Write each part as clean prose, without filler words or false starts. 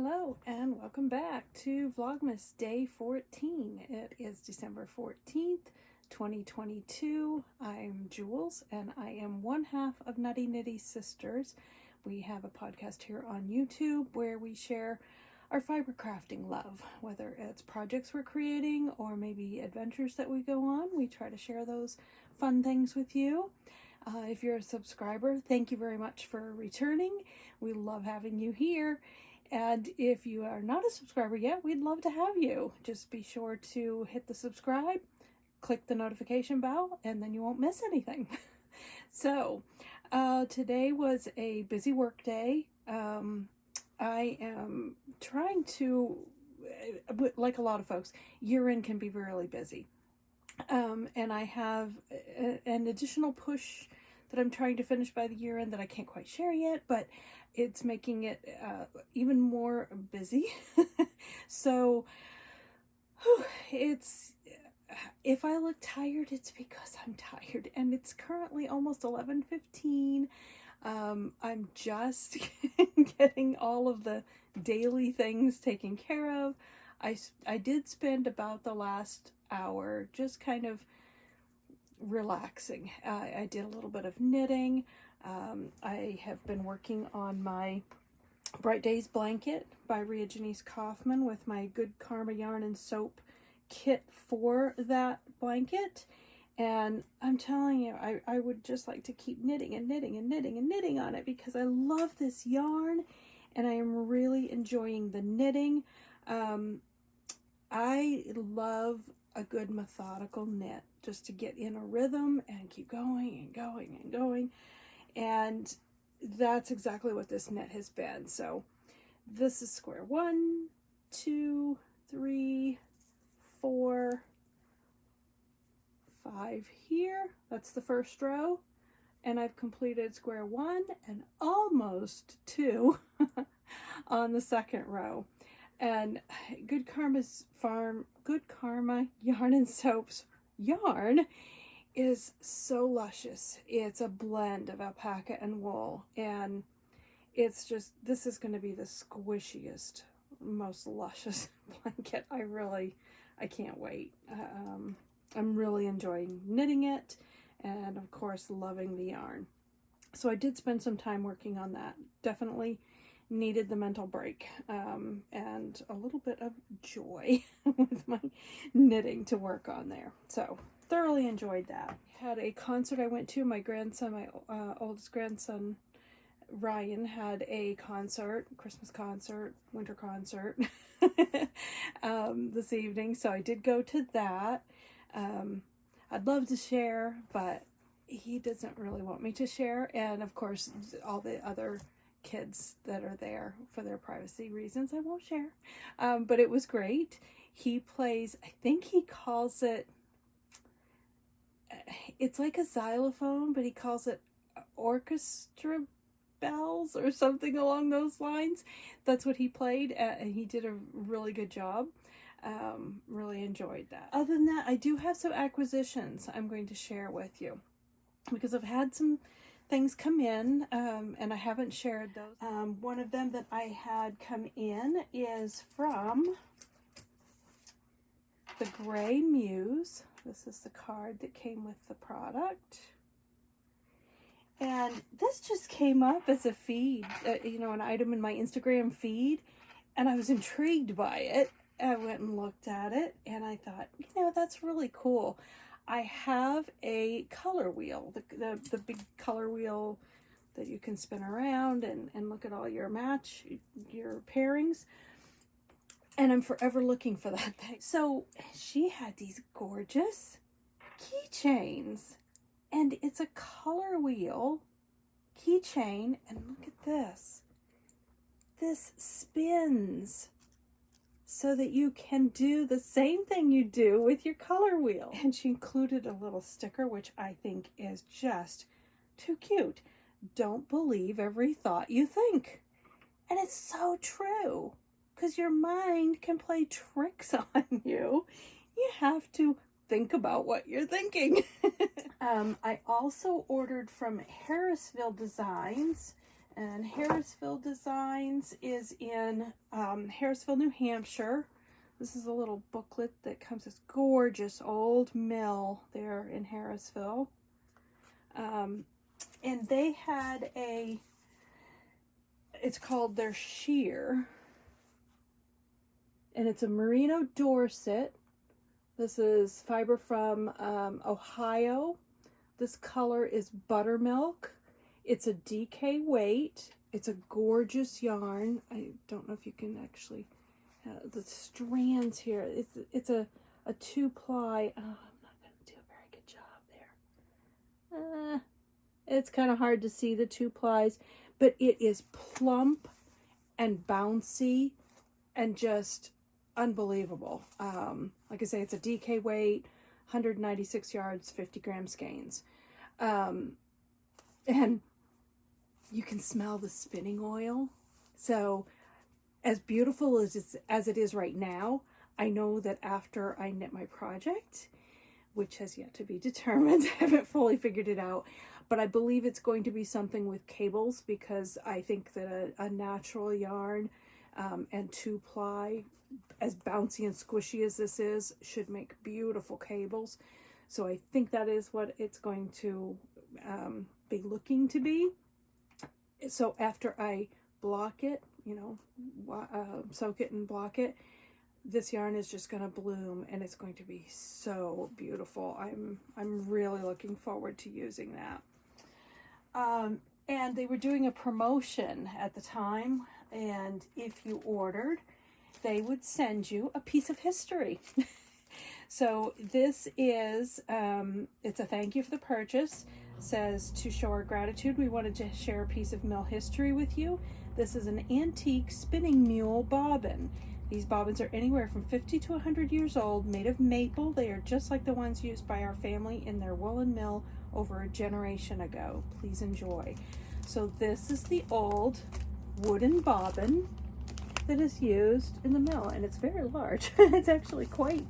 Hello and welcome back to Vlogmas Day 14. It is December 14th, 2022. I'm Jules and I am one half of Nutty Knitty Sisters. We have a podcast here on YouTube where we share our fiber crafting love, whether it's projects we're creating or maybe adventures that we go on. We try to share those fun things with you. If you're a subscriber, thank you very much for returning. We love having you here. And if you are not a subscriber yet, we'd love to have you. Just be sure to hit the subscribe, click the notification bell, and then you won't miss anything. So, today was a busy work day. I am trying to, like a lot of folks, year-end can be really busy. And I have an additional push that I'm trying to finish by the year end that I can't quite share yet, but it's making it even more busy. So it's, if I look tired, it's because I'm tired, and it's currently almost 11:15. I'm just getting all of the daily things taken care of. I did spend about the last hour just kind of relaxing. I did a little bit of knitting. I have been working on my Bright Days blanket by Ria Janice Kaufman with my Good Karma yarn and soap kit for that blanket. And I'm telling you, I would just like to keep knitting and knitting and knitting and knitting on it because I love this yarn and I am really enjoying the knitting. I love a good methodical knit just to get in a rhythm and keep going and going and going. And that's exactly what this knit has been. So this is square 1, 2, 3, 4, 5 here. That's the first row. And I've completed square 1 and almost 2 on the second row. And Good Karma Yarn and Soaps yarn is so luscious. It's a blend of alpaca and wool, and it's just, this is going to be the squishiest, most luscious blanket. I can't wait. I'm really enjoying knitting it, and of course loving the yarn. So I did spend some time working on that. Definitely needed the mental break, and a little bit of joy with my knitting to work on there. So thoroughly enjoyed that. Had a concert I went to. My grandson, my oldest grandson, Ryan, had a concert, Christmas concert, winter concert, this evening. So I did go to that. I'd love to share, but he doesn't really want me to share. And of course, all the other kids that are there, for their privacy reasons, I won't share. But it was great. He plays, I think he calls it, it's like a xylophone, but he calls it orchestra bells or something along those lines. That's what he played, and he did a really good job. Really enjoyed that. Other than that, I do have some acquisitions I'm going to share with you because I've had some things come in, and I haven't shared those. One of them that I had come in is from the Gray Muse. This is the card that came with the product. And this just came up as a feed, an item in my Instagram feed, and I was intrigued by it. I went and looked at it, and I thought, that's really cool. I have a color wheel, the big color wheel that you can spin around and look at all your your pairings. And I'm forever looking for that thing. So she had these gorgeous keychains, and it's a color wheel keychain. And look at this. This spins so that you can do the same thing you do with your color wheel. And she included a little sticker, which I think is just too cute. Don't believe every thought you think. And it's so true, because your mind can play tricks on you. You have to think about what you're thinking. I also ordered from Harrisville Designs, And Harrisville Designs is in Harrisville, New Hampshire. This is a little booklet that comes, this gorgeous old mill there in Harrisville. And they had it's called their sheer. And it's a merino Dorset. This is fiber from Ohio. This color is buttermilk. It's a DK weight. It's a gorgeous yarn. I don't know if you can actually, the strands here. It's a 2-ply. Oh, I'm not going to do a very good job there. It's kind of hard to see the 2 plies, but it is plump and bouncy and just unbelievable. Like I say, it's a DK weight, 196 yards, 50 gram skeins. And you can smell the spinning oil. So as beautiful as it is right now, I know that after I knit my project, which has yet to be determined, I haven't fully figured it out, but I believe it's going to be something with cables, because I think that a natural yarn and 2-ply, as bouncy and squishy as this is, should make beautiful cables. So I think that is what it's going to be looking to be. So after I block it, you know, soak it and block it, this yarn is just going to bloom, and it's going to be so beautiful. I'm really looking forward to using that. And they were doing a promotion at the time, and if you ordered, they would send you a piece of history. So this is, it's a thank you for the purchase. Says, to show our gratitude, we wanted to share a piece of mill history with you. This is an antique spinning mule bobbin. These bobbins are anywhere from 50 to 100 years old, made of maple. They are just like the ones used by our family in their woolen mill over a generation ago. Please enjoy. So this is the old wooden bobbin that is used in the mill, and it's very large. It's actually quite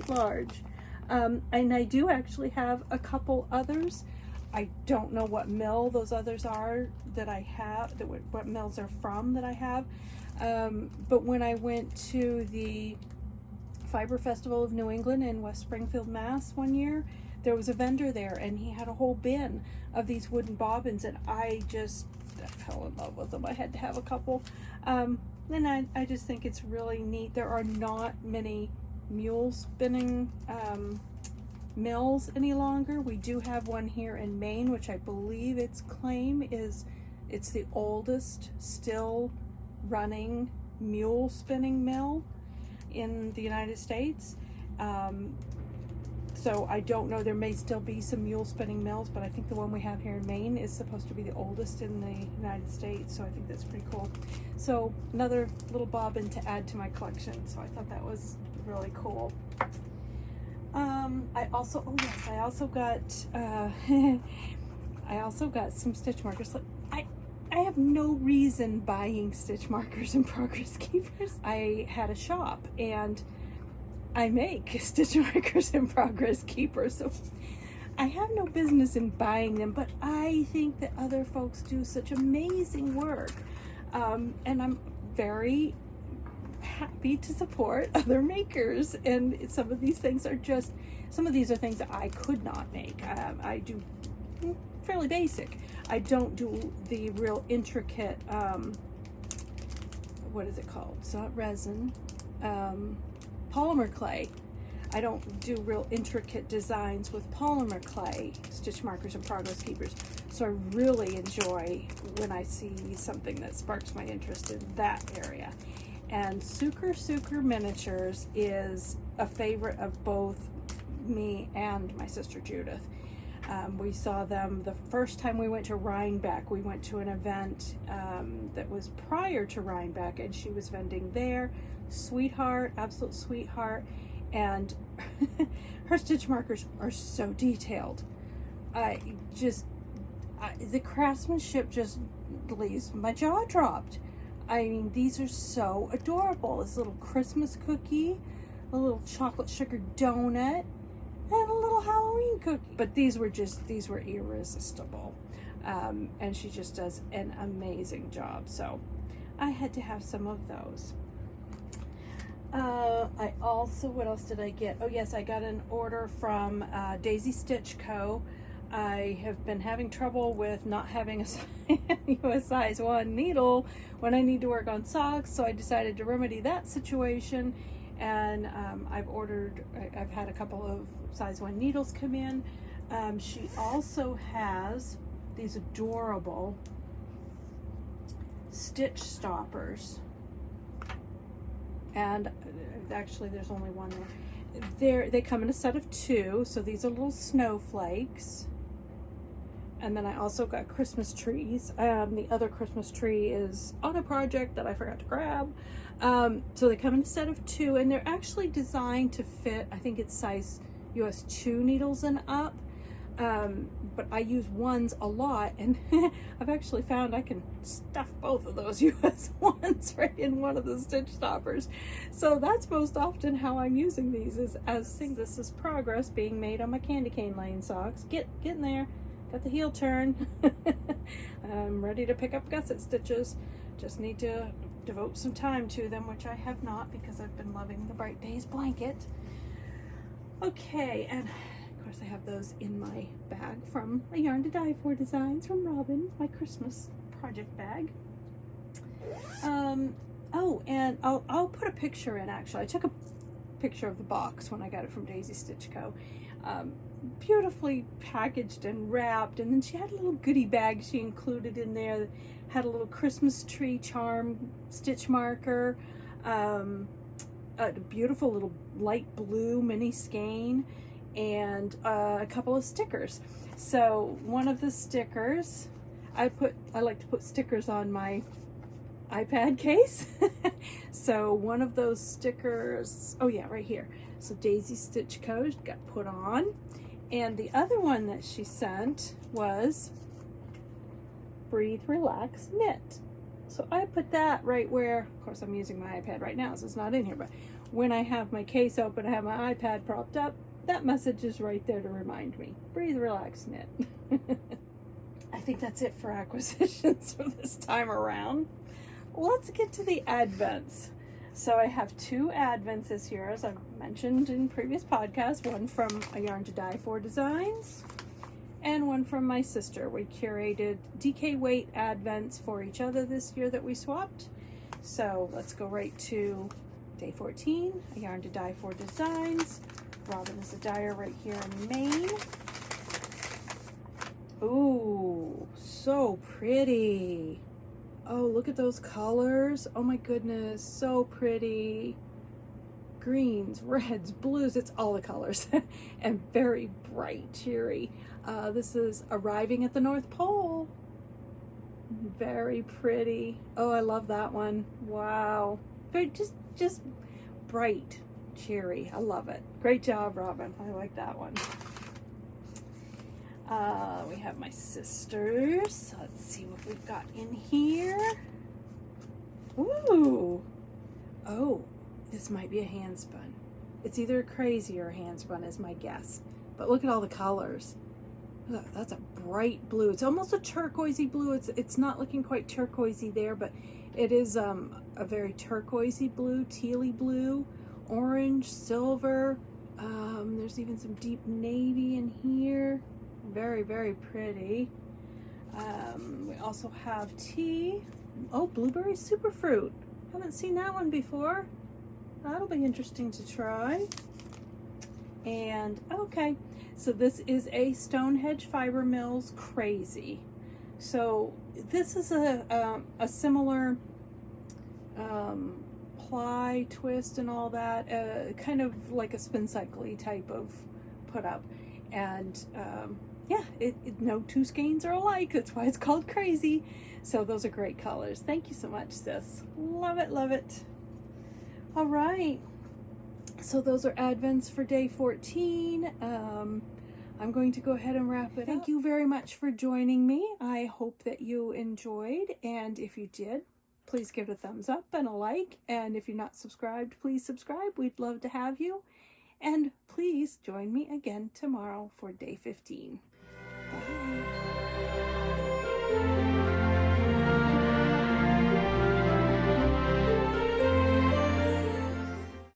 large. And I do actually have a couple others. I don't know what mill those others are that I have, what mills are from that I have. But when I went to the Fiber Festival of New England in West Springfield, Mass. one year, there was a vendor there, and he had a whole bin of these wooden bobbins, and I fell in love with them. I had to have a couple. And I just think it's really neat. There are not many mule spinning mills any longer. We do have one here in Maine, which I believe its claim is it's the oldest still running mule spinning mill in the United States. So I don't know, there may still be some mule spinning mills, but I think the one we have here in Maine is supposed to be the oldest in the United States, so I think that's pretty cool. So another little bobbin to add to my collection, so I thought that was really cool. I also got I also got some stitch markers. I have no reason buying stitch markers and progress keepers. I had a shop and I make stitch markers and progress keepers, so I have no business in buying them, but I think that other folks do such amazing work, and I'm very happy to support other makers. And some of these things are things that I could not make. I do fairly basic. I don't do the real intricate, what is it called? It's not resin, polymer clay. I don't do real intricate designs with polymer clay stitch markers and progress keepers. So I really enjoy when I see something that sparks my interest in that area. And Suker Miniatures is a favorite of both me and my sister Judith. We saw them the first time we went to Rhinebeck. We went to an event that was prior to Rhinebeck, and she was vending there. Sweetheart, absolute sweetheart. And her stitch markers are so detailed. The craftsmanship just leaves my jaw dropped. I mean, these are so adorable. This little Christmas cookie, a little chocolate sugar donut, and a little Halloween cookie. But these were irresistible. and she just does an amazing job. So I had to have some of those. I also, what else did I get? Oh yes, I got an order from Daisy Stitch Co. I have been having trouble with not having a size 1 needle when I need to work on socks, so I decided to remedy that situation, and I've had a couple of size 1 needles come in. She also has these adorable stitch stoppers, and actually there's only one there. They come in a set of 2, so these are little snowflakes. And then I also got Christmas trees. The other Christmas tree is on a project that I forgot to grab. So they come in a set of 2, and they're actually designed to fit, I think it's size US 2 needles and up. But I use 1s a lot, and I've actually found I can stuff both of those US 1s right in one of the stitch stoppers. So that's most often how I'm using these, is as saying this is progress being made on my candy cane lane socks. Get in there. Got the heel turn. I'm ready to pick up gusset stitches. Just need to devote some time to them, which I have not because I've been loving the Bright Days blanket. Okay, and of course I have those in my bag from A Yarn to Die For Designs from Robin, my Christmas project bag. Oh, and I'll put a picture in, actually. I took a picture of the box when I got it from Daisy Stitch Co. Beautifully packaged and wrapped, and then she had a little goodie bag she included in there that had a little Christmas tree charm stitch marker, a beautiful little light blue mini skein, and a couple of stickers. So one of the stickers, I like to put stickers on my iPad case. So one of those stickers, oh yeah, right here. So Daisy Stitch Co. got put on. And the other one that she sent was Breathe, Relax, Knit. So I put that right where, of course I'm using my iPad right now, so it's not in here, but when I have my case open, I have my iPad propped up, that message is right there to remind me. Breathe, relax, knit. I think that's it for acquisitions for this time around. Let's get to the advents. So I have 2 advents this year, as I've mentioned in previous podcasts, one from A Yarn to Die For Designs and one from my sister. We curated DK weight advents for each other this year that we swapped. So let's go right to day 14, A Yarn to Die For Designs. Robin is a dyer right here in Maine. Ooh, so pretty. Oh, look at those colors. Oh my goodness, so pretty. Greens, reds, blues, it's all the colors. And very bright, cheery. This is Arriving at the North Pole. Very pretty. Oh, I love that one. Wow. Very just bright, cheery. I love it. Great job, Robin. I like that one. We have my sisters. Let's see what we've got in here. Ooh. Oh, this might be a hand spun. It's either crazy or a hand spun is my guess. But look at all the colors. That's a bright blue. It's almost a turquoisey blue. It's not looking quite turquoisey there, but it is a very turquoisey blue, tealy blue, orange, silver. There's even some deep navy in here. Very, very pretty. We also have tea. Oh, blueberry superfruit. Haven't seen that one before. That'll be interesting to try. And okay, so this is a Stonehenge Fiber Mills Crazy. So this is a similar ply twist and all that, kind of like a spin cycle-y type of put up. And yeah, no 2 skeins are alike. That's why it's called Crazy. So those are great colors. Thank you so much, sis. Love it, love it. All right. So those are advents for day 14. I'm going to go ahead and wrap it up. Thank you very much for joining me. I hope that you enjoyed. And if you did, please give it a thumbs up and a like. And if you're not subscribed, please subscribe. We'd love to have you. And please join me again tomorrow for day 15.